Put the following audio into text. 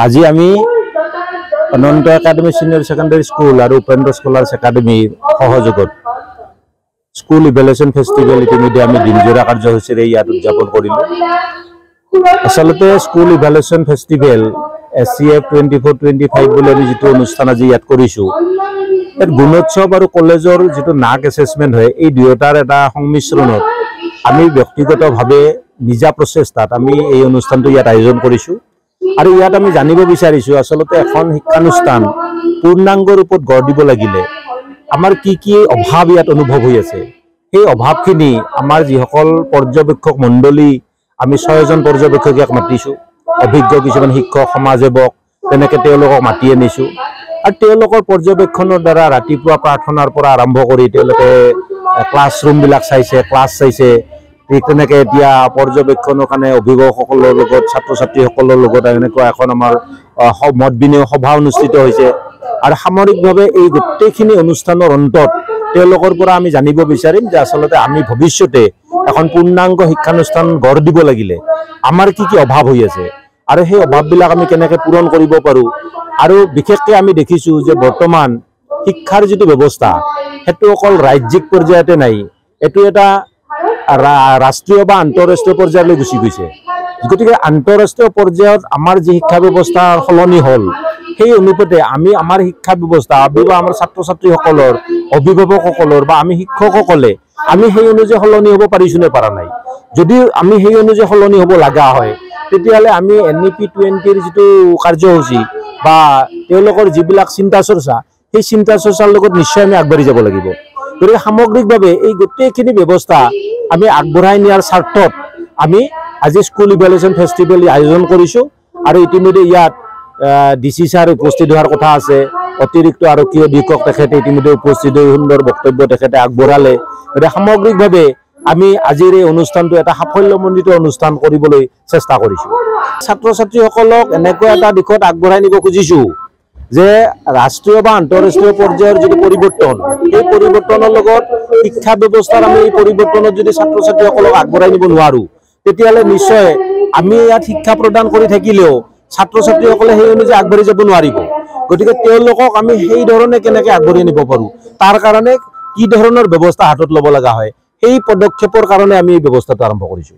আজি আমি Ananta academy senior secondary school আৰ উপেন্দ্ৰ স্কলাৰ্স একাডেমিৰ সহযোগত স্কুল ইভ্যালুয়েশন ফেস্টিভেল ইতিমধ্যে আমি দিনজোৰা কাৰ্যসূচীৰে ইয়াত উদযাপন কৰিলো। আসলতে স্কুল ইভ্যালুয়েশন ফেস্টিভেল SCF 24-25 বুলি আমি যেটো অনুষ্ঠান আজি ইয়াত কৰিছো, এৰ গুণোৎসৱ আৰু কলেজৰ যেটো নাক এসেসমেন্ট হয়, এই দুয়োটাৰ এটা সংমিশ্ৰণত আমি ব্যক্তিগতভাৱে নিজা প্ৰচেষ্টাত আমি এই অনুষ্ঠানটো ইয়াত আয়োজন কৰিছো। আৰু ইয়াত আমি জানিব বিচাৰিছো আসলতে এখন শিক্ষানুষ্ঠান পূৰ্ণাংগ ৰূপত গঢ় দিব লাগিলে আমাৰ কি কি অভাৱ ইয়াত অনুভৱ হৈ আছে, সেই অভাৱখিনি আমাৰ যিসকল পৰ্যবেক্ষক মণ্ডলী আমি 6 জন পৰ্যবেক্ষক ইয়াক মাতিছো, অভিজ্ঞ কিছুমান শিক্ষক সমাজসেৱক তেনেকে তেওঁলোকক মাতি আনিছো। আৰু তেওঁলোকৰ পৰ্যবেক্ষণৰ দ্বাৰা ৰাতিপুৱা প্ৰাৰ্থনাৰ পৰা আৰম্ভ কৰি তেওঁলোকে ক্লাছৰুমবিলাক চাইছে, ক্লাছ চাইছে, ঠিক তেনেকে এতিয়া পৰ্যবেক্ষণৰ কাৰণে অভিভাৱকসকলৰ লগত ছাত্ৰ ছাত্ৰীসকলৰ লগত এনেকুৱা এখন আমাৰ মত বিনিময় সভা অনুষ্ঠিত হৈছে। আৰু সামৰিকভাৱে এই গোটেইখিনি অনুষ্ঠানৰ অন্তত তেওঁলোকৰ পৰা আমি জানিব বিচাৰিম যে আসলতে আমি ভৱিষ্যতে এখন পূৰ্ণাংগ শিক্ষানুষ্ঠান গঢ় দিব লাগিলে আমাৰ কি কি অভাৱ হৈ আছে আৰু সেই অভাৱবিলাক আমি কেনেকৈ পূৰণ কৰিব পাৰোঁ। আৰু বিশেষকৈ আমি দেখিছোঁ যে বৰ্তমান শিক্ষাৰ যিটো ব্যৱস্থা সেইটো অকল ৰাজ্যিক পৰ্যায়তে নাই, এইটো এটা ৰাষ্ট্ৰীয় বা আন্তঃৰাষ্ট্ৰীয় পৰ্যায়লৈ গুচি গৈছে। গতিকে আন্তঃৰাষ্ট্ৰীয় পৰ্যায়ত আমাৰ যি শিক্ষা ব্যৱস্থা সলনি হ'ল, সেই অনুপাতে আমি আমাৰ শিক্ষা ব্যৱস্থা বা আমাৰ ছাত্ৰ ছাত্ৰীসকলৰ অভিভাৱকসকলৰ বা আমি শিক্ষকসকলে আমি সেই অনুযায়ী সলনি হ'ব পাৰিছোঁ নে পৰা নাই। যদি আমি সেই অনুযায়ী সলনি হ'ব লগা হয় তেতিয়াহ'লে আমি NEP 20ৰ যিটো কাৰ্যসূচী বা তেওঁলোকৰ যিবিলাক চিন্তা চৰ্চা, সেই চিন্তা চৰ্চাৰ লগত নিশ্চয় আমি আগবাঢ়ি যাব লাগিব। গতিকে সামগ্ৰিকভাৱে এই গোটেইখিনি ব্যৱস্থা আমি আগবঢ়াই নিয়াৰ স্বাৰ্থত আমি আজি স্কুল ইভ্যালুয়েশন ফেস্টিভেল আয়োজন কৰিছোঁ। আৰু ইতিমধ্যে ইয়াত DC ছাৰ উপস্থিত হোৱাৰ কথা আছে, অতিৰিক্ত আৰক্ষী অধীক্ষক তেখেতে ইতিমধ্যে উপস্থিত হৈ সুন্দৰ বক্তব্য তেখেতে আগবঢ়ালে। গতিকে সামগ্ৰিকভাৱে আমি আজিৰ এই অনুষ্ঠানটো এটা সাফল্যমণ্ডিত অনুষ্ঠান কৰিবলৈ চেষ্টা কৰিছোঁ। ছাত্ৰ ছাত্ৰীসকলক এনেকুৱা এটা দিশত আগবঢ়াই নিব খুজিছোঁ যে ৰাষ্ট্ৰীয় বা আন্তঃৰাষ্ট্ৰীয় পৰ্যায়ৰ যিটো পৰিৱৰ্তন, এই পৰিৱৰ্তনৰ লগত শিক্ষা ব্যৱস্থাৰ আমি এই পৰিৱৰ্তনত যদি ছাত্ৰ ছাত্ৰীসকলক আগবঢ়াই নিব নোৱাৰোঁ তেতিয়াহ'লে নিশ্চয় আমি ইয়াত শিক্ষা প্ৰদান কৰি থাকিলেও ছাত্ৰ ছাত্ৰীসকলে সেই অনুযায়ী আগবাঢ়ি যাব নোৱাৰিব। গতিকে তেওঁলোকক আমি সেই ধৰণে কেনেকৈ আগবাঢ়ি নিব পাৰোঁ, তাৰ কাৰণে কি ধৰণৰ ব্যৱস্থা হাতত ল'ব লগা হয়, সেই পদক্ষেপৰ কাৰণে আমি এই ব্যৱস্থাটো আৰম্ভ কৰিছোঁ।